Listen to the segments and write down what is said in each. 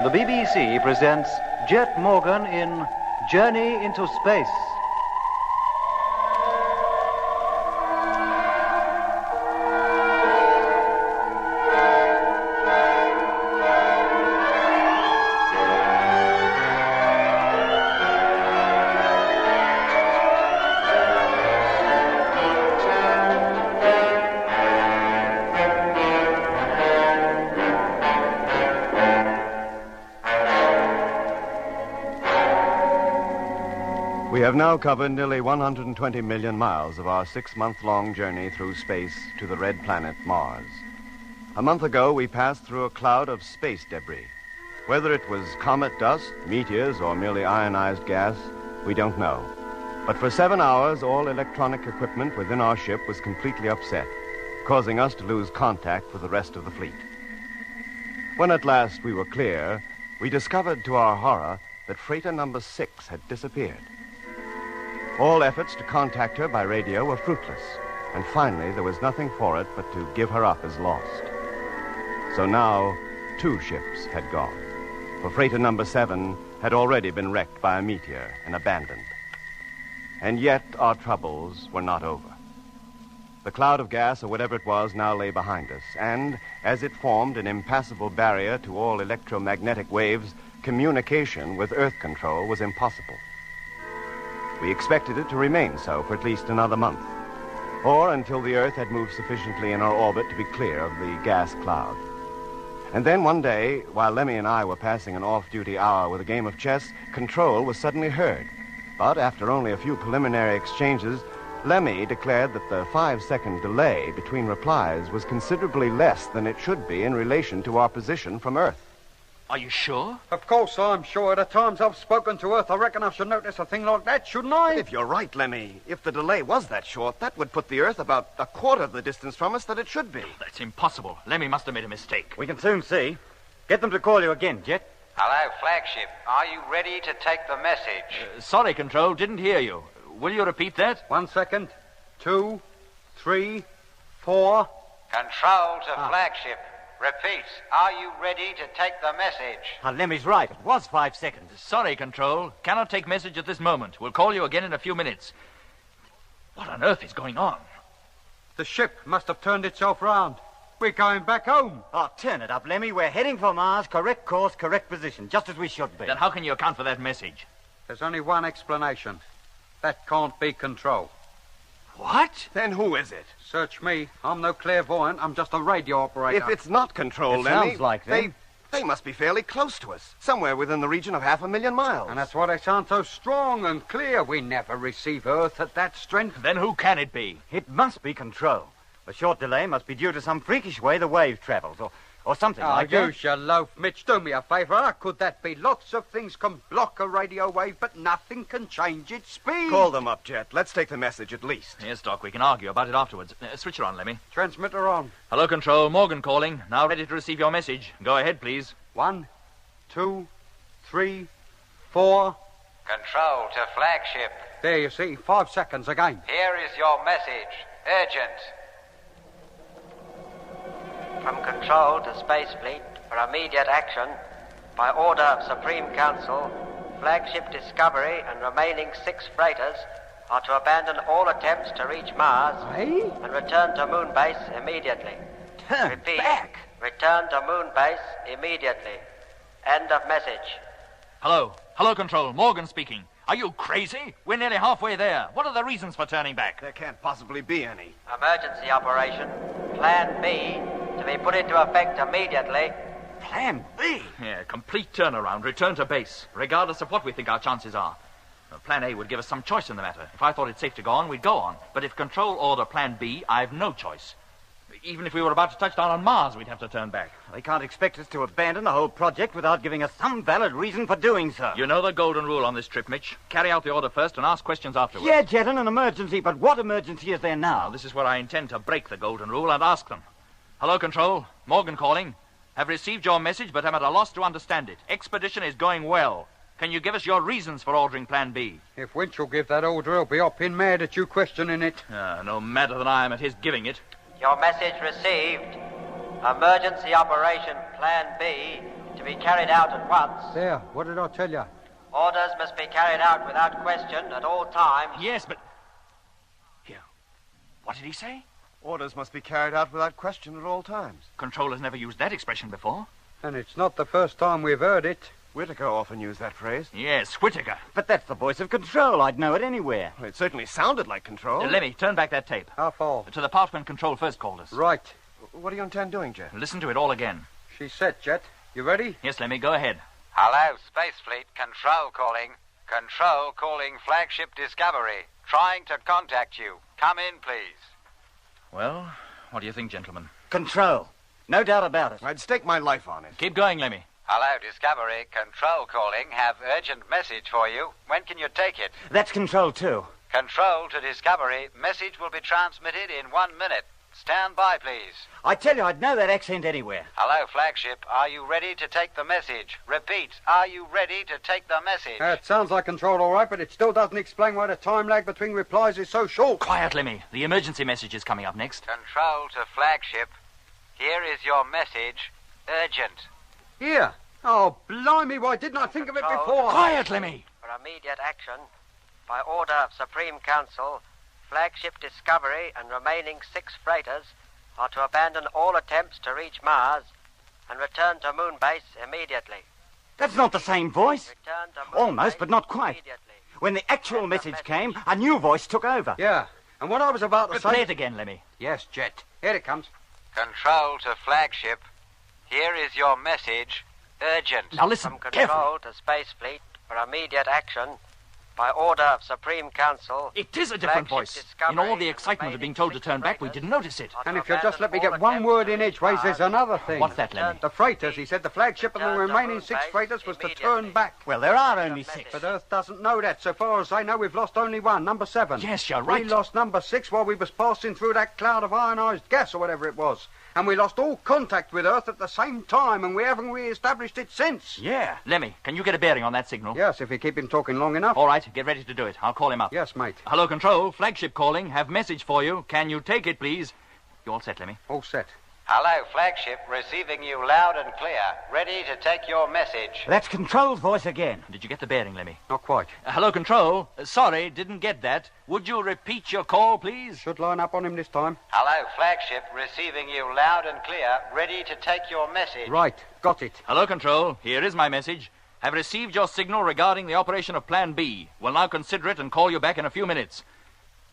The BBC presents Jet Morgan in Journey into Space. We have now covered nearly 120 million miles of our 6-month-long journey through space to the red planet Mars. A month ago, we passed through a cloud of space debris. Whether it was comet dust, meteors, or merely ionized gas, we don't know. But for 7 hours, all electronic equipment within our ship was completely upset, causing us to lose contact with the rest of the fleet. When at last we were clear, we discovered to our horror that freighter number 6 had disappeared. All efforts to contact her by radio were fruitless, and finally there was nothing for it but to give her up as lost. So now, 2 ships had gone, for freighter number 7 had already been wrecked by a meteor and abandoned. And yet our troubles were not over. The cloud of gas, or whatever it was, now lay behind us, and as it formed an impassable barrier to all electromagnetic waves, communication with Earth control was impossible. We expected it to remain so for at least another month, or until the Earth had moved sufficiently in our orbit to be clear of the gas cloud. And then one day, while Lemmy and I were passing an off-duty hour with a game of chess, control was suddenly heard. But after only a few preliminary exchanges, Lemmy declared that the 5-second delay between replies was considerably less than it should be in relation to our position from Earth. Are you sure? Of course I'm sure. At the times I've spoken to Earth, I reckon I should notice a thing like that, shouldn't I? But if you're right, Lemmy, if the delay was that short, that would put the Earth about a quarter of the distance from us that it should be. That's impossible. Lemmy must have made a mistake. We can soon see. Get them to call you again, Jet. Hello, flagship. Are you ready to take the message? Sorry, Control, didn't hear you. Will you repeat that? 1 second. 2, 3, 4. Control to flagship. Repeat. Are you ready to take the message? Lemmy's right. It was 5 seconds. Sorry, Control. Cannot take message at this moment. We'll call you again in a few minutes. What on earth is going on? The ship must have turned itself round. We're going back home. Oh, turn it up, Lemmy. We're heading for Mars. Correct course, correct position, just as we should be. Then how can you account for that message? There's only one explanation. That can't be Control. What? Then who is it? Search me. I'm no clairvoyant. I'm just a radio operator. If it's not Control, It Lemmy, sounds like them. they must be fairly close to us, somewhere within the region of 500,000 miles. And that's why they sound so strong and clear. We never receive Earth at that strength. Then who can it be? It must be Control. A short delay must be due to some freakish way the wave travels, or something like that. Use your loaf, Mitch. Do me a favour. How could that be? Lots of things can block a radio wave, but nothing can change its speed. Call them up, Jet. Let's take the message at least. Yes, Doc, we can argue about it afterwards. Switch her on, Lemmy. Transmitter on. Hello, Control. Morgan calling. Now ready to receive your message. Go ahead, please. 1, 2, 3, 4. Control to flagship. There, you see. 5 seconds again. Here is your message. Urgent. From Control to Space Fleet for immediate action, by order of Supreme Council, flagship Discovery and remaining 6 freighters are to abandon all attempts to reach Mars and return to Moon Base immediately. Repeat, back? return to Moon Base immediately. End of message. Hello. Hello, Control. Morgan speaking. Are you crazy? We're nearly halfway there. What are the reasons for turning back? There can't possibly be any. Emergency operation, Plan B, to be put into effect immediately. Plan B? Yeah, complete turnaround. Return to base, regardless of what we think our chances are. Plan A would give us some choice in the matter. If I thought it safe to go on, we'd go on. But if Control order Plan B, I've no choice. Even if we were about to touch down on Mars, we'd have to turn back. They can't expect us to abandon the whole project without giving us some valid reason for doing so. You know the golden rule on this trip, Mitch. Carry out the order first and ask questions afterwards. Yeah, Jet, in an emergency, but what emergency is there now? Now, this is where I intend to break the golden rule and ask them. Hello, Control. Morgan calling. Have received your message, but am at a loss to understand it. Expedition is going well. Can you give us your reasons for ordering Plan B? If Winch will give that order, he'll be hopping mad at you questioning it. No madder than I am at his giving it. Your message received. Emergency operation Plan B to be carried out at once. There, what did I tell you? Orders must be carried out without question at all times. Yes, but... Here. What did he say? Orders must be carried out without question at all times. Control has never used that expression before. And it's not the first time we've heard it. Whitaker often used that phrase. Yes, Whitaker. But that's the voice of Control. I'd know it anywhere. Well, it certainly sounded like Control. Lemmy, turn back that tape. How far? To the part when Control first called us. Right. What do you intend doing, Jet? Listen to it all again. She's set, Jet. You ready? Yes, Lemmy, go ahead. Hello, Space Fleet. Control calling. Control calling Flagship Discovery. Trying to contact you. Come in, please. Well, what do you think, gentlemen? Control. No doubt about it. I'd stake my life on it. Keep going, Lemmy. Hello, Discovery. Control calling. Have urgent message for you. When can you take it? That's Control, too. Control to Discovery. Message will be transmitted in 1 minute. Stand by, please. I tell you, I'd know that accent anywhere. Hello, Flagship. Are you ready to take the message? Repeat, are you ready to take the message? It sounds like Control all right, but it still doesn't explain why the time lag between replies is so short. Quiet, Lemmy. The emergency message is coming up next. Control to Flagship. Here is your message. Urgent. Here. Oh, blimey, why didn't I think of it before? Quiet, Lemmy. For immediate action, by order of Supreme Council, Flagship Discovery and remaining 6 freighters are to abandon all attempts to reach Mars and return to Moon Base immediately. That's not the same voice. Return to Moon Almost, Base but not quite. immediately. When the actual message came, a new voice took over. Yeah, and what I was about to Play say... it again, Lemmy. Yes, Jet. Here it comes. Control to Flagship. Here is your message. Urgent. Now listen, From carefully. Control to Space Fleet for immediate action, by order of Supreme Council... It is a different Flagship voice. Discovery In all the and excitement of being remaining told to 6 turn back, we freighters didn't notice it. are to And if you'll just let me abandon get all one word in attempts to edgeways, reach there's Mars. another thing. What's that, Lemmy? The freighters, he said the flagship and the Return to remaining Moon 6 Base freighters was to immediately. turn back. Well, there are only 6. But Earth doesn't know that. So far as I know, we've lost only one, number 7. Yes, you're right. We lost number 6 while we was passing through that cloud of ionized gas or whatever it was. And we lost all contact with Earth at the same time, and we haven't re-established it since. Yeah. Lemmy, can you get a bearing on that signal? Yes, if you keep him talking long enough. All right, get ready to do it. I'll call him up. Yes, mate. Hello, Control. Flagship calling. Have message for you. Can you take it, please? You all set, Lemmy? All set. Hello, Flagship. Receiving you loud and clear. Ready to take your message. That's Control's voice again. Did you get the bearing, Lemmy? Not quite. Hello, Control. Sorry, didn't get that. Would you repeat your call, please? Should line up on him this time. Hello, Flagship. Receiving you loud and clear. Ready to take your message. Right. Got it. Hello, Control. Here is my message. Have received your signal regarding the operation of Plan B. Will now consider it and call you back in a few minutes.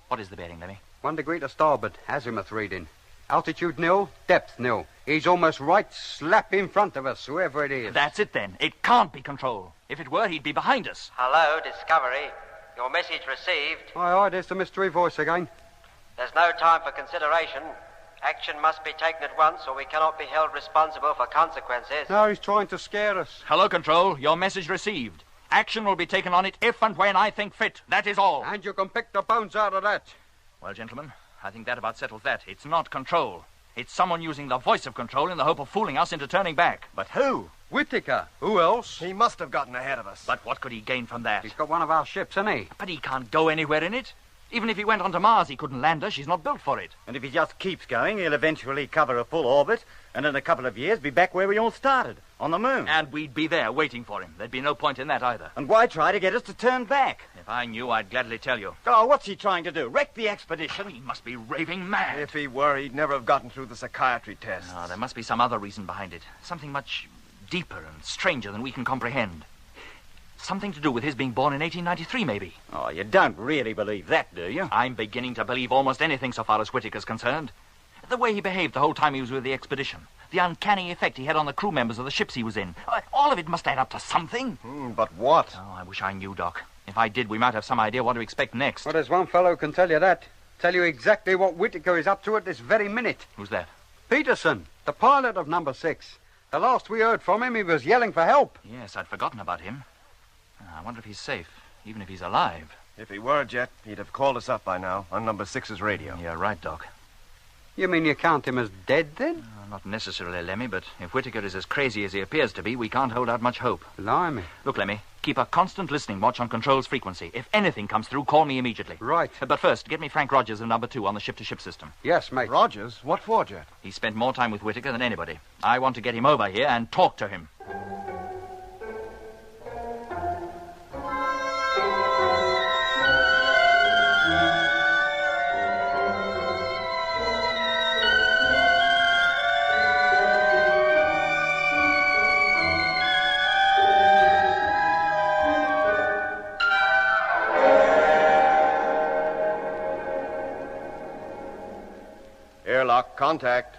What is the bearing, Lemmy? 1 degree to starboard. Azimuth reading. Altitude nil. Depth nil. He's almost right slap in front of us, whoever it is. That's it, then. It can't be Control. If it were, he'd be behind us. Hello, Discovery. Your message received. Aye, aye, there's the mystery voice again. There's no time for consideration. Action must be taken at once, or we cannot be held responsible for consequences. No, he's trying to scare us. Hello, Control. Your message received. Action will be taken on it if and when I think fit. That is all. And you can pick the bones out of that. Well, gentlemen, I think that about settles that. It's not Control. It's someone using the voice of Control in the hope of fooling us into turning back. But who? Whitaker. Who else? He must have gotten ahead of us. But what could he gain from that? He's got one of our ships, hasn't he? But he can't go anywhere in it. Even if he went onto Mars, he couldn't land her. She's not built for it. And if he just keeps going, he'll eventually cover a full orbit, and in a couple of years be back where we all started, on the moon. And we'd be there waiting for him. There'd be no point in that either. And why try to get us to turn back? If I knew, I'd gladly tell you. Oh, what's he trying to do? Wreck the expedition? He must be raving mad. If he were, he'd never have gotten through the psychiatry test. No, there must be some other reason behind it. Something much deeper and stranger than we can comprehend. Something to do with his being born in 1893, maybe. Oh, you don't really believe that, do you? I'm beginning to believe almost anything so far as Whitaker's concerned. The way he behaved the whole time he was with the expedition. The uncanny effect he had on the crew members of the ships he was in. All of it must add up to something. But what? Oh, I wish I knew, Doc. If I did, we might have some idea what to expect next. Well, there's one fellow who can tell you that. Tell you exactly what Whitaker is up to at this very minute. Who's that? Peterson, the pilot of number 6. The last we heard from him, he was yelling for help. Yes, I'd forgotten about him. I wonder if he's safe, even if he's alive. If he were, Jet, he'd have called us up by now on number 6's radio. You're right, Doc. You mean you count him as dead, then? Not necessarily, Lemmy, but if Whitaker is as crazy as he appears to be, we can't hold out much hope. Blimey. Look, Lemmy, keep a constant listening watch on Control's frequency. If anything comes through, call me immediately. Right. But first, get me Frank Rogers of number 2 on the ship-to-ship system. Yes, mate. Rogers? What for, Jet? He spent more time with Whitaker than anybody. I want to get him over here and talk to him. Airlock, contact.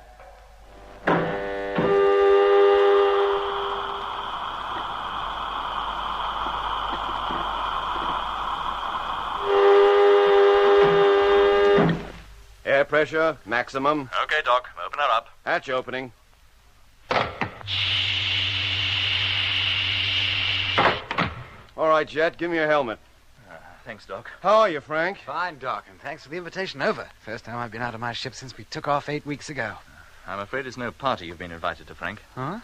Air pressure, maximum. Okay, Doc. Open her up. Hatch opening. All right, Jet, give me your helmet. Thanks, Doc. How are you, Frank? Fine, Doc, and thanks for the invitation over. First time I've been out of my ship since we took off 8 weeks ago. I'm afraid it's no party you've been invited to, Frank. Huh?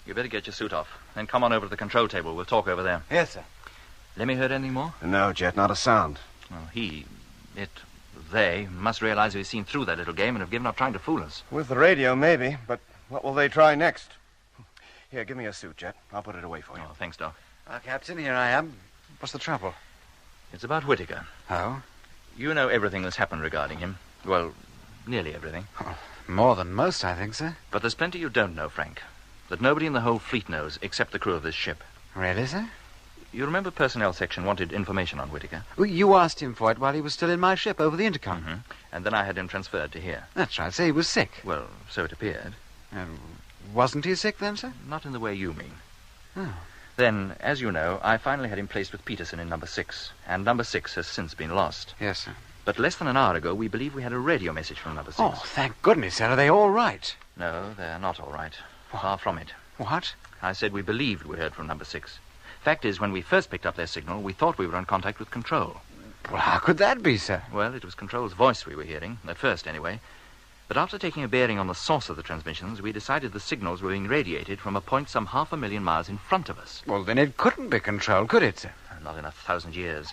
You better get your suit off. Then come on over to the control table. We'll talk over there. Yes, sir. Lemmy heard anything more? No, Jet, not a sound. Well, they must realize we've seen through that little game and have given up trying to fool us. With the radio, maybe, but what will they try next? Here, give me your suit, Jet. I'll put it away for you. Oh, thanks, Doc. Captain, here I am. What's the trouble? It's about Whitaker. Oh? You know everything that's happened regarding him. Well, nearly everything. Oh, more than most, I think, sir. But there's plenty you don't know, Frank. That nobody in the whole fleet knows except the crew of this ship. Really, sir? You remember Personnel Section wanted information on Whitaker? Well, you asked him for it while he was still in my ship over the intercom. Mm-hmm. And then I had him transferred to here. That's right, sir. He was sick. Well, so it appeared. Wasn't he sick then, sir? Not in the way you mean. Oh. Then, as you know, I finally had him placed with Peterson in number 6, and number 6 has since been lost. Yes, sir. But less than an hour ago, we believe we had a radio message from number 6. Oh, thank goodness, sir. Are they all right? No, they're not all right. Far from it. What? I said we believed we heard from number 6. Fact is, when we first picked up their signal, we thought we were in contact with Control. Well, how could that be, sir? Well, it was Control's voice we were hearing, at first anyway. But after taking a bearing on the source of the transmissions, we decided the signals were being radiated from a point some 500,000 miles in front of us. Well, then it couldn't be Control, could it, sir? Not in 1,000 years.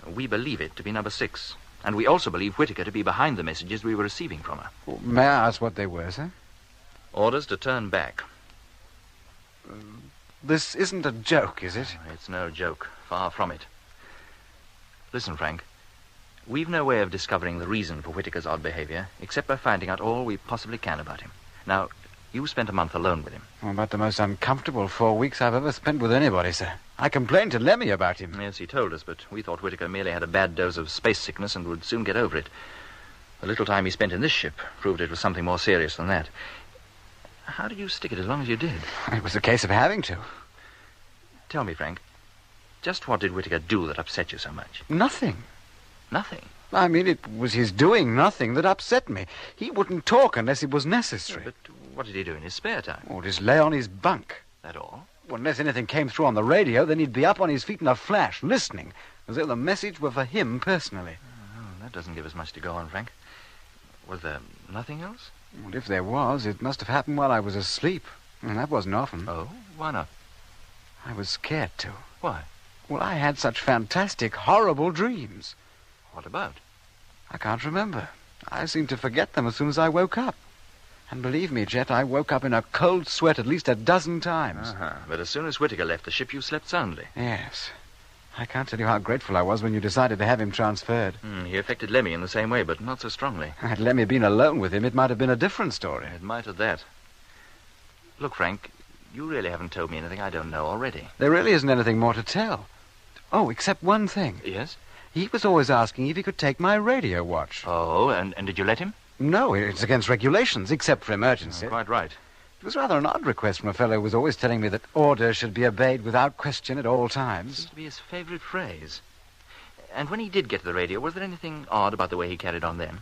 We believe it to be number 6. And we also believe Whitaker to be behind the messages we were receiving from her. Well, may I ask what they were, sir? Orders to turn back. This isn't a joke, is it? It's no joke. Far from it. Listen, Frank. We've no way of discovering the reason for Whitaker's odd behavior, except by finding out all we possibly can about him. Now, you spent a month alone with him. Well, about the most uncomfortable 4 weeks I've ever spent with anybody, sir. I complained to Lemmy about him. Yes, he told us, but we thought Whitaker merely had a bad dose of space sickness and would soon get over it. The little time he spent in this ship proved it was something more serious than that. How did you stick it as long as you did? It was a case of having to. Tell me, Frank, just what did Whitaker do that upset you so much? Nothing. Nothing? I mean, it was his doing nothing that upset me. He wouldn't talk unless it was necessary. But what did he do in his spare time? Or just lay on his bunk. That all? Well, unless anything came through on the radio, then he'd be up on his feet in a flash, listening, as though the message were for him personally. Oh, that doesn't give us much to go on, Frank. Was there nothing else? Well, if there was, it must have happened while I was asleep. And that wasn't often. Oh, why not? I was scared to. Why? Well, I had such fantastic, horrible dreams. What about? I can't remember. I seemed to forget them as soon as I woke up. And believe me, Jet, I woke up in a cold sweat at least a dozen times. Uh-huh. But as soon as Whitaker left the ship, you slept soundly. Yes. I can't tell you how grateful I was when you decided to have him transferred. He affected Lemmy in the same way, but not so strongly. Had Lemmy been alone with him, it might have been a different story. It might at that. Look, Frank, you really haven't told me anything I don't know already. There really isn't anything more to tell. Oh, except one thing. Yes? He was always asking if he could take my radio watch. Oh, and did you let him? No, it's against regulations, except for emergency. Quite right. It was rather an odd request from a fellow who was always telling me that orders should be obeyed without question at all times. Seems to be his favorite phrase. And when he did get to the radio, was there anything odd about the way he carried on then?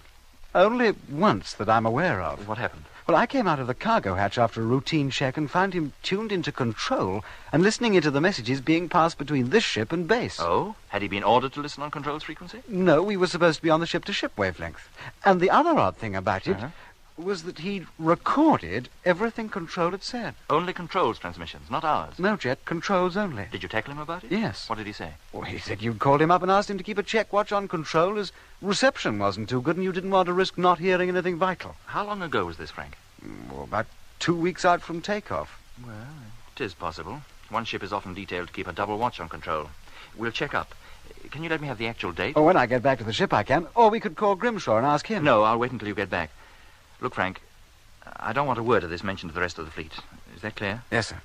Only once that I'm aware of. What happened? Well, I came out of the cargo hatch after a routine check and found him tuned into Control and listening into the messages being passed between this ship and base. Oh? Had he been ordered to listen on Control's frequency? No, we were supposed to be on the ship-to-ship wavelength. And the other odd thing about it was that he'd recorded everything Control had said. Only Control's transmissions, not ours? No, Jet, Control's only. Did you tackle him about it? Yes. What did he say? Well, he said you'd called him up and asked him to keep a check watch on Control as reception wasn't too good and you didn't want to risk not hearing anything vital. How long ago was this, Frank? Well, about 2 weeks out from takeoff. Well, it is possible. One ship is often detailed to keep a double watch on Control. We'll check up. Can you let me have the actual date? Oh, when I get back to the ship I can. Or we could call Grimshaw and ask him. No, I'll wait until you get back. Look, Frank, I don't want a word of this mentioned to the rest of the fleet. Is that clear? Yes, sir.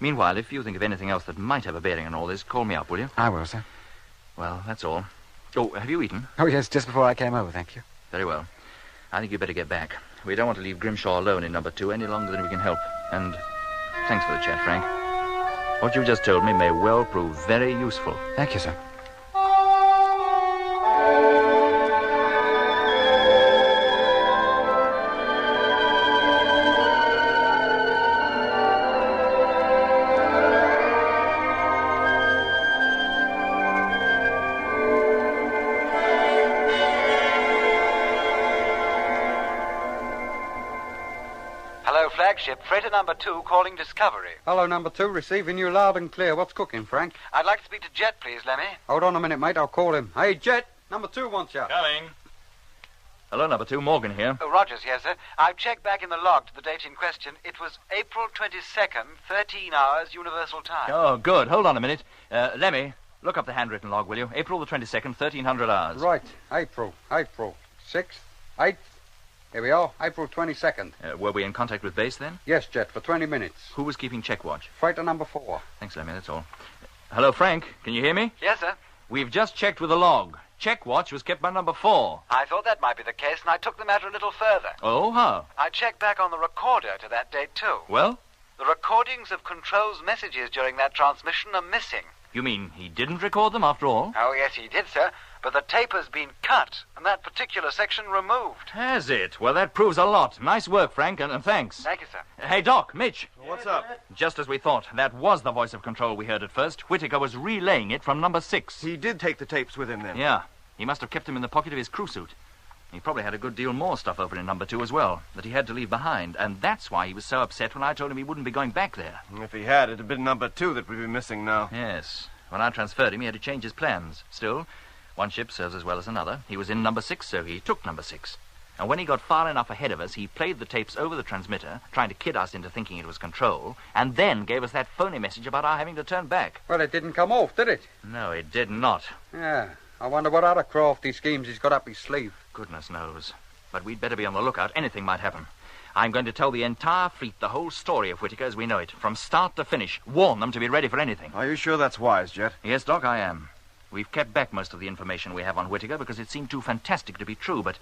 Meanwhile, if you think of anything else that might have a bearing on all this, call me up, will you? I will, sir. Well, that's all. Oh, have you eaten? Oh, yes, just before I came over, thank you. Very well. I think you better get back. We don't want to leave Grimshaw alone in number 2 any longer than we can help. And thanks for the chat, Frank. What you just told me may well prove very useful. Thank you, sir. Flagship, freighter number 2 calling Discovery. Hello, number 2, receiving you loud and clear. What's cooking, Frank? I'd like to speak to Jet, please, Lemmy. Hold on a minute, mate. I'll call him. Hey, Jet, number 2 wants you. Coming. Hello, number 2. Morgan here. Oh, Rogers here, sir. I've checked back in the log to the date in question. It was April 22nd, 13 hours, Universal Time. Oh, good. Hold on a minute. Lemmy, look up the handwritten log, will you? April the 22nd, 1300 hours. Right. April. 6th, 8th. Here we are, April 22nd. Were we in contact with base then? Yes, Jet, for 20 minutes. Who was keeping check watch? Freighter number 4. Thanks, Lemmy, that's all. Hello, Frank. Can you hear me? Yes, sir. We've just checked with the log. Check watch was kept by number 4. I thought that might be the case, and I took the matter a little further. Oh, how? I checked back on the recorder to that date, too. Well? The recordings of Control's messages during that transmission are missing. You mean he didn't record them after all? Oh, yes, he did, sir. But the tape has been cut, and that particular section removed. Has it? Well, that proves a lot. Nice work, Frank, and thanks. Thank you, sir. Hey, Doc, Mitch. What's up? Just as we thought. That was the voice of Control we heard at first. Whitaker was relaying it from number 6. He did take the tapes with him then. Yeah. He must have kept them in the pocket of his crew suit. He probably had a good deal more stuff open in number 2 as well, that he had to leave behind, and that's why he was so upset when I told him he wouldn't be going back there. If he had, it'd have been number 2 that would be missing now. Yes. When I transferred him, he had to change his plans. Still, one ship serves as well as another. He was in number 6, so he took number 6. And when he got far enough ahead of us, he played the tapes over the transmitter, trying to kid us into thinking it was Control, and then gave us that phony message about our having to turn back. Well, it didn't come off, did it? No, it did not. Yeah. I wonder what other crafty schemes he's got up his sleeve. Goodness knows. But we'd better be on the lookout. Anything might happen. I'm going to tell the entire fleet the whole story of Whitaker as we know it, from start to finish. Warn them to be ready for anything. Are you sure that's wise, Jet? Yes, Doc, I am. We've kept back most of the information we have on Whitaker because it seemed too fantastic to be true, but...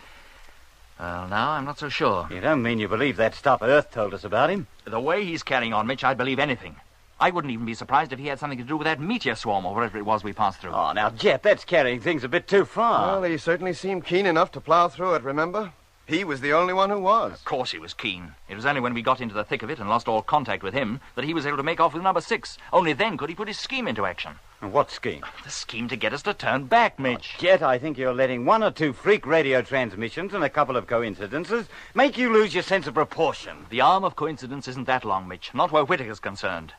Well, now I'm not so sure. You don't mean you believe that stuff Earth told us about him? The way he's carrying on, Mitch, I'd believe anything. I wouldn't even be surprised if he had something to do with that meteor swarm or whatever it was we passed through. Oh, now, Jet, that's carrying things a bit too far. Well, he certainly seemed keen enough to plow through it, remember? He was the only one who was. Of course he was keen. It was only when we got into the thick of it and lost all contact with him that he was able to make off with number 6. Only then could he put his scheme into action. And what scheme? The scheme to get us to turn back, Mitch. Jet, I think you're letting 1 or 2 freak radio transmissions and a couple of coincidences make you lose your sense of proportion. The arm of coincidence isn't that long, Mitch. Not where Whitaker's concerned.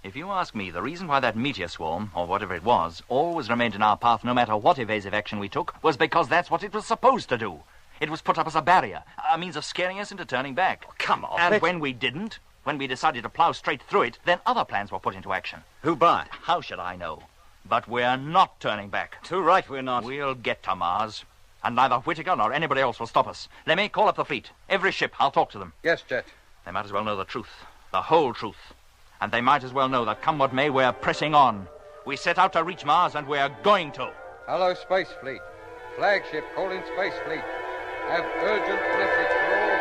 If you ask me, the reason why that meteor swarm, or whatever it was, always remained in our path no matter what evasive action we took, was because that's what it was supposed to do. It was put up as a barrier, a means of scaring us into turning back. Oh, come on. And when we didn't, when we decided to plow straight through it, then other plans were put into action. Who by? How should I know? But we're not turning back. Too right we're not. We'll get to Mars. And neither Whitaker nor anybody else will stop us. Let me call up the fleet. Every ship. I'll talk to them. Yes, Jet. They might as well know the truth. The whole truth. And they might as well know that come what may, we're pressing on. We set out to reach Mars, and we're going to. Hello, Space Fleet. Flagship calling Space Fleet. Have urgent message for all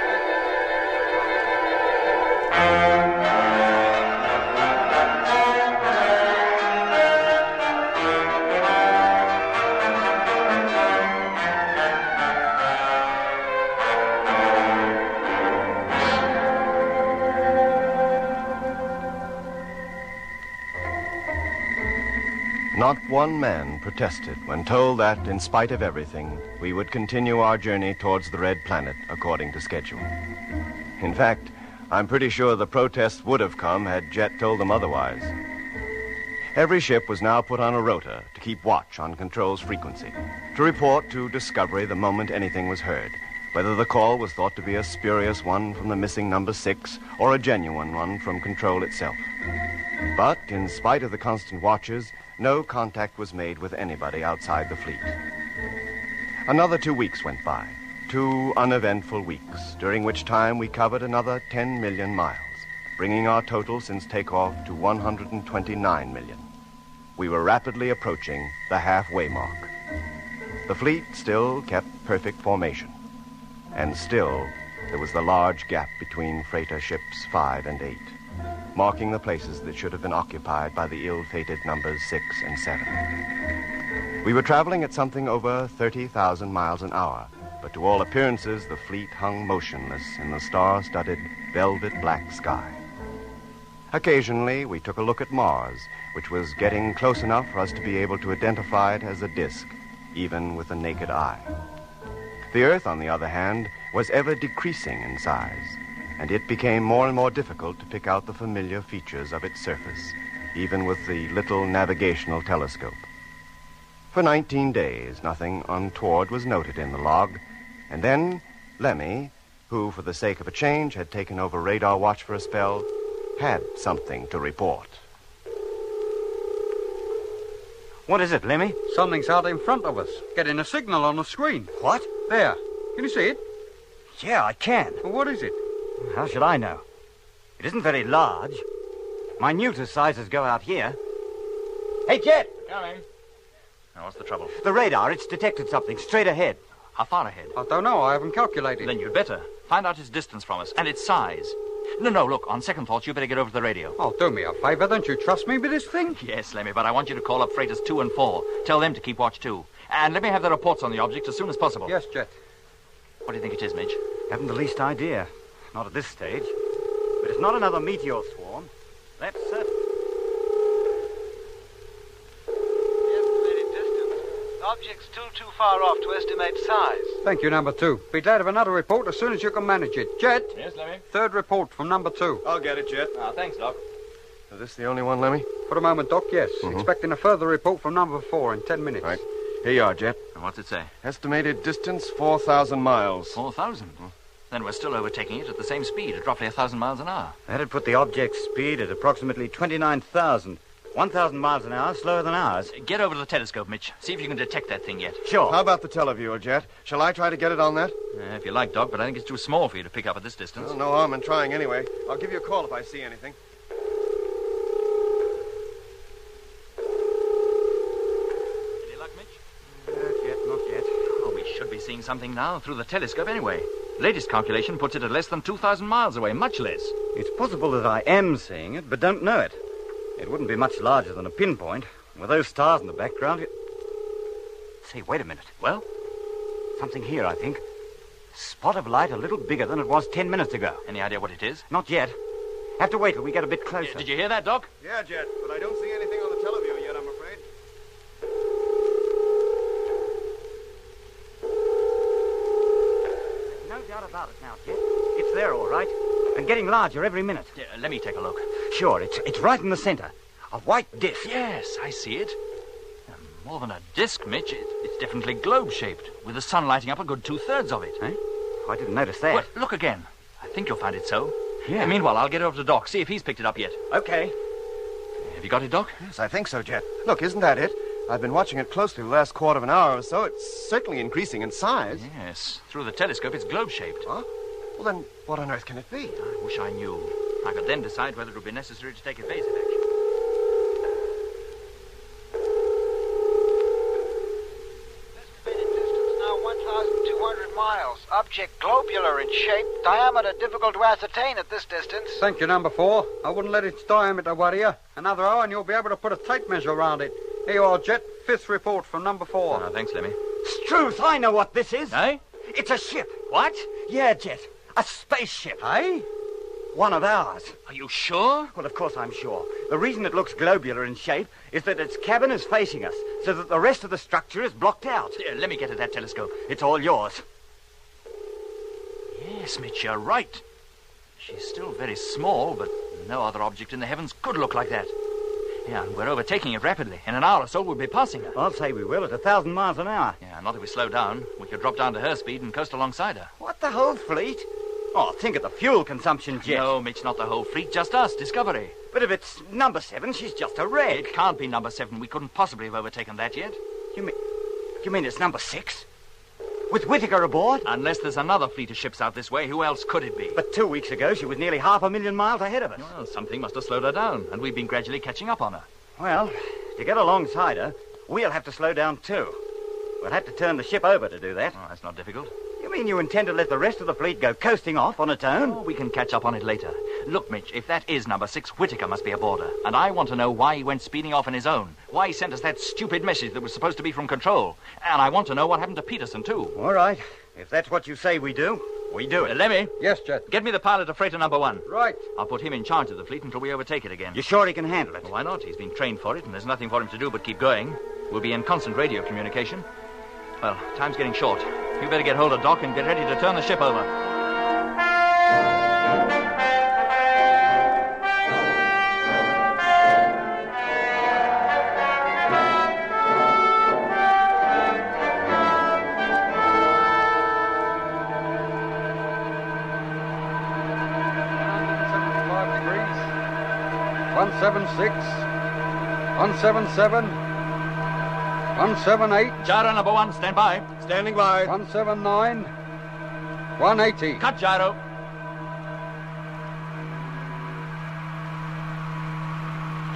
Not one man protested when told that, in spite of everything, we would continue our journey towards the Red Planet according to schedule. In fact, I'm pretty sure the protests would have come had Jet told them otherwise. Every ship was now put on a rota to keep watch on Control's frequency, to report to Discovery the moment anything was heard, whether the call was thought to be a spurious one from the missing number 6 or a genuine one from Control itself. But, in spite of the constant watches, no contact was made with anybody outside the fleet. Another 2 weeks went by, 2 uneventful weeks, during which time we covered another 10 million miles, bringing our total since takeoff to 129 million. We were rapidly approaching the halfway mark. The fleet still kept perfect formation. And still, there was the large gap between freighter ships 5 and 8, marking the places that should have been occupied by the ill-fated numbers 6 and 7. We were traveling at something over 30,000 miles an hour, but to all appearances, the fleet hung motionless in the star-studded, velvet black sky. Occasionally, we took a look at Mars, which was getting close enough for us to be able to identify it as a disk, even with the naked eye. The Earth, on the other hand, was ever decreasing in size, and it became more and more difficult to pick out the familiar features of its surface, even with the little navigational telescope. For 19 days, nothing untoward was noted in the log, and then Lemmy, who, for the sake of a change, had taken over radar watch for a spell, had something to report. What is it, Lemmy? Something's out in front of us, getting a signal on the screen. What? There. Can you see it? Yeah, I can. Well, what is it? How should I know? It isn't very large. Minute sizes go out here. Hey, Jet! Coming. Now, what's the trouble? The radar, it's detected something straight ahead. How far ahead? I don't know. I haven't calculated. Then you'd better. Find out its distance from us and its size. No, look, on second thoughts, you better get over to the radio. Oh, do me a favor. Don't you trust me with this thing? Yes, Lemmy, but I want you to call up freighters 2 and 4. Tell them to keep watch, too. And let me have the reports on the object as soon as possible. Yes, Jet. What do you think it is, Midge? Haven't the least idea. Not at this stage. But it's not another meteor swarm. That's certain. Estimated distance. The object's still too far off to estimate size. Thank you, number 2. Be glad of another report as soon as you can manage it. Jet? Yes, Lemmy? Third report from number 2. I'll get it, Jet. Thanks, Doc. Is this the only one, Lemmy? For the moment, Doc, yes. Expecting a further report from number 4 in 10 minutes. Right. Here you are, Jet. And what's it say? Estimated distance, 4,000 miles. 4,000? Then we're still overtaking it at the same speed, at roughly 1,000 miles an hour. That'd put the object's speed at approximately 29,000. 1,000 miles an hour slower than ours. Get over to the telescope, Mitch. See if you can detect that thing yet. Sure. How about the televiewer, Jet? Shall I try to get it on that? If you like, Doc, but I think it's too small for you to pick up at this distance. Well, no harm in trying anyway. I'll give you a call if I see anything. Any luck, Mitch? Not yet. Oh, we should be seeing something now through the telescope anyway. Latest calculation puts it at less than 2,000 miles away, much less. It's possible that I am seeing it, but don't know it. It wouldn't be much larger than a pinpoint. With those stars in the background, Say, wait a minute. Well? Something here, I think. Spot of light a little bigger than it was 10 minutes ago. Any idea what it is? Not yet. Have to wait till we get a bit closer. Did you hear that, Doc? Yeah, Jet, but I don't see anything on the televiewer yet, I'm afraid. No doubt about it now, Jet. It's there, all right. And getting larger every minute. Let me take a look. Sure, it's right in the center. A white disc. Yes, I see it. More than a disc, Mitch. It's definitely globe-shaped, with the sun lighting up a good 2/3 of it. Eh? I didn't notice that. Well, look again. I think you'll find it so. Yeah. And meanwhile, I'll get over to Doc, see if he's picked it up yet. Okay. Have you got it, Doc? Yes, I think so, Jet. Look, isn't that it? I've been watching it closely the last quarter of an hour or so. It's certainly increasing in size. Yes. Through the telescope, it's globe-shaped. Huh? Well, then what on earth can it be? I wish I knew. I could then decide whether it would be necessary to take evasive action. Estimated distance now 1,200 miles. Object globular in shape. Diameter difficult to ascertain at this distance. Thank you, number 4. I wouldn't let its diameter worry you. Another hour and you'll be able to put a tape measure around it. Here you are, Jet. 5th report from number 4. Thanks, Lemmy. Struth, I know what this is. Eh? It's a ship. What? Yeah, Jet. A spaceship. Hey? One of ours. Are you sure? Well, of course I'm sure. The reason it looks globular in shape is that its cabin is facing us, so that the rest of the structure is blocked out. Let me get at that telescope. It's all yours. Yes, Mitch, you're right. She's still very small, but no other object in the heavens could look like that. Yeah, and we're overtaking it rapidly. In an hour or so, we'll be passing her. I'll say we will at 1,000 miles an hour. Yeah, not if we slow down. We could drop down to her speed and coast alongside her. What, the whole fleet? Oh, think of the fuel consumption, Jet. No, Mitch, not the whole fleet, just us, Discovery. But if it's number 7, she's just a wreck. It can't be number 7. We couldn't possibly have overtaken that yet. You mean it's number 6? With Whitaker aboard? Unless there's another fleet of ships out this way, who else could it be? But 2 weeks ago, she was nearly 500,000 miles ahead of us. Well, something must have slowed her down, and we've been gradually catching up on her. Well, to get alongside her, we'll have to slow down too. We'll have to turn the ship over to do that. Oh, that's not difficult. You mean you intend to let the rest of the fleet go coasting off on its own? Oh, we can catch up on it later. Look, Mitch, if that is number 6, Whitaker must be aboard her. And I want to know why he went speeding off on his own. Why he sent us that stupid message that was supposed to be from control. And I want to know what happened to Peterson, too. All right. If that's what you say we do, we do it. Lemmy. Yes, Jet. Get me the pilot of freighter number 1. Right. I'll put him in charge of the fleet until we overtake it again. You sure he can handle it? Well, why not? He's been trained for it, and there's nothing for him to do but keep going. We'll be in constant radio communication. Well, time's getting short. You better get hold of Doc and get ready to turn the ship over. Degrees. 176. 177. 178. Gyro number 1, stand by. Standing by. 179. 180. Cut gyro.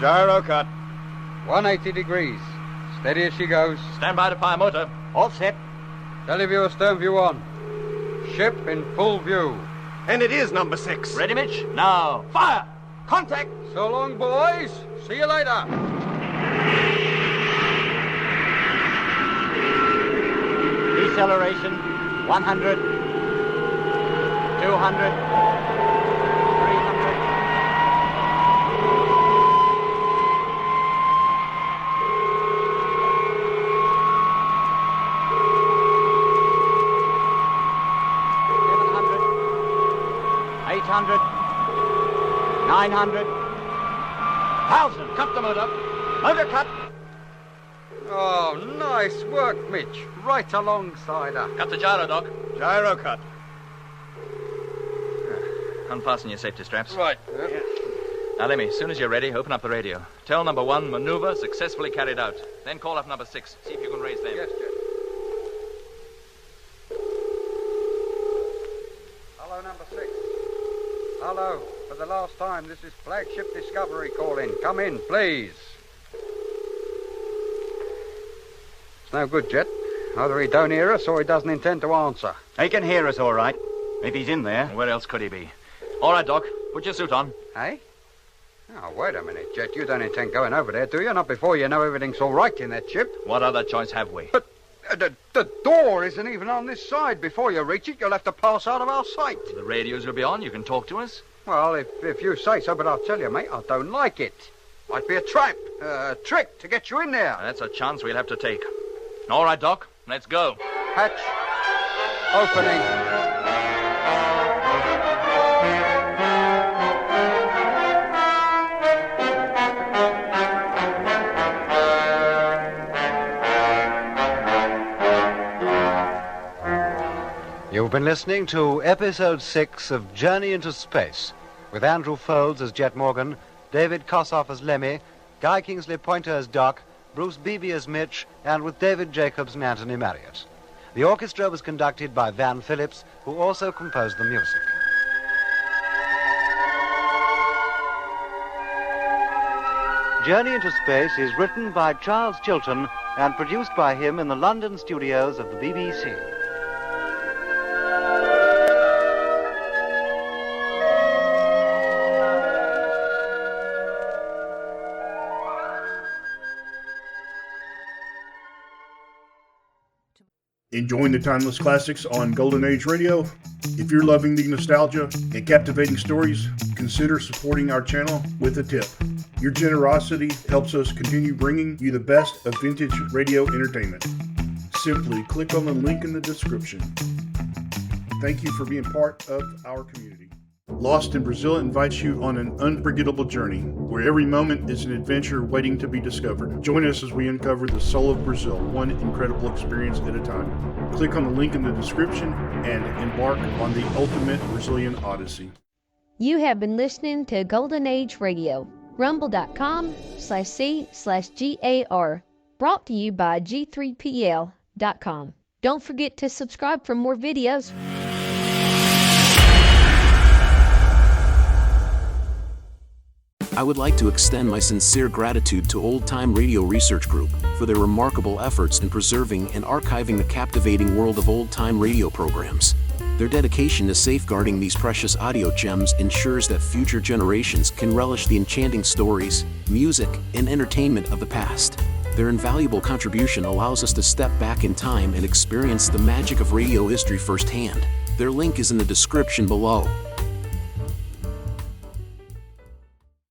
Gyro cut. 180 degrees. Steady as she goes. Stand by to fire motor. All set. Teleview, stern view on. Ship in full view. And it is number 6. Ready, Mitch? Now, fire! Contact. So long, boys. See you later. Deceleration, 100, 200, 300. 800, 900, 1,000. Cut the motor. Motor cut. Oh, nice work, Mitch. Right alongside her. Cut the gyro, Doc. Gyro cut. Unfasten your safety straps. Right. Now, Lemmy, as soon as you're ready, open up the radio. Tell number 1, maneuver successfully carried out. Then call up number 6. See if you can raise them. Yes, Jet. Hello, number 6. Hello. For the last time, this is Flagship Discovery calling. Come in, please. It's no good, Jet. Either he don't hear us or he doesn't intend to answer. He can hear us all right, if he's in there. Where else could he be? All right, Doc. Put your suit on. Hey? Oh, wait a minute, Jet. You don't intend going over there, do you? Not before you know everything's all right in that ship. What other choice have we? But the door isn't even on this side. Before you reach it, you'll have to pass out of our sight. The radios will be on. You can talk to us. Well, if you say so, but I'll tell you, mate, I don't like it. Might be a trap, a trick to get you in there. That's a chance we'll have to take. All right, Doc. Let's go. Hatch opening. You've been listening to Episode 6 of Journey into Space, with Andrew Folds as Jet Morgan, David Kossoff as Lemmy, Guy Kingsley Pointer as Doc, Bruce Beebe as Mitch, and with David Jacobs and Anthony Marriott. The orchestra was conducted by Van Phillips, who also composed the music. Journey into Space is written by Charles Chilton and produced by him in the London studios of the BBC. Enjoying the timeless classics on Golden Age Radio? If you're loving the nostalgia and captivating stories, consider supporting our channel with a tip. Your generosity helps us continue bringing you the best of vintage radio entertainment. Simply click on the link in the description. Thank you for being part of our community. Lost in Brazil invites you on an unforgettable journey where every moment is an adventure waiting to be discovered. Join us as we uncover the soul of Brazil, one incredible experience at a time. Click on the link in the description and embark on the ultimate Brazilian odyssey. You have been listening to Golden Age Radio, rumble.com/C/GAR, brought to you by G3PL.com. Don't forget to subscribe for more videos. I would like to extend my sincere gratitude to Old Time Radio Research Group for their remarkable efforts in preserving and archiving the captivating world of old-time radio programs. Their dedication to safeguarding these precious audio gems ensures that future generations can relish the enchanting stories, music, and entertainment of the past. Their invaluable contribution allows us to step back in time and experience the magic of radio history firsthand. Their link is in the description below.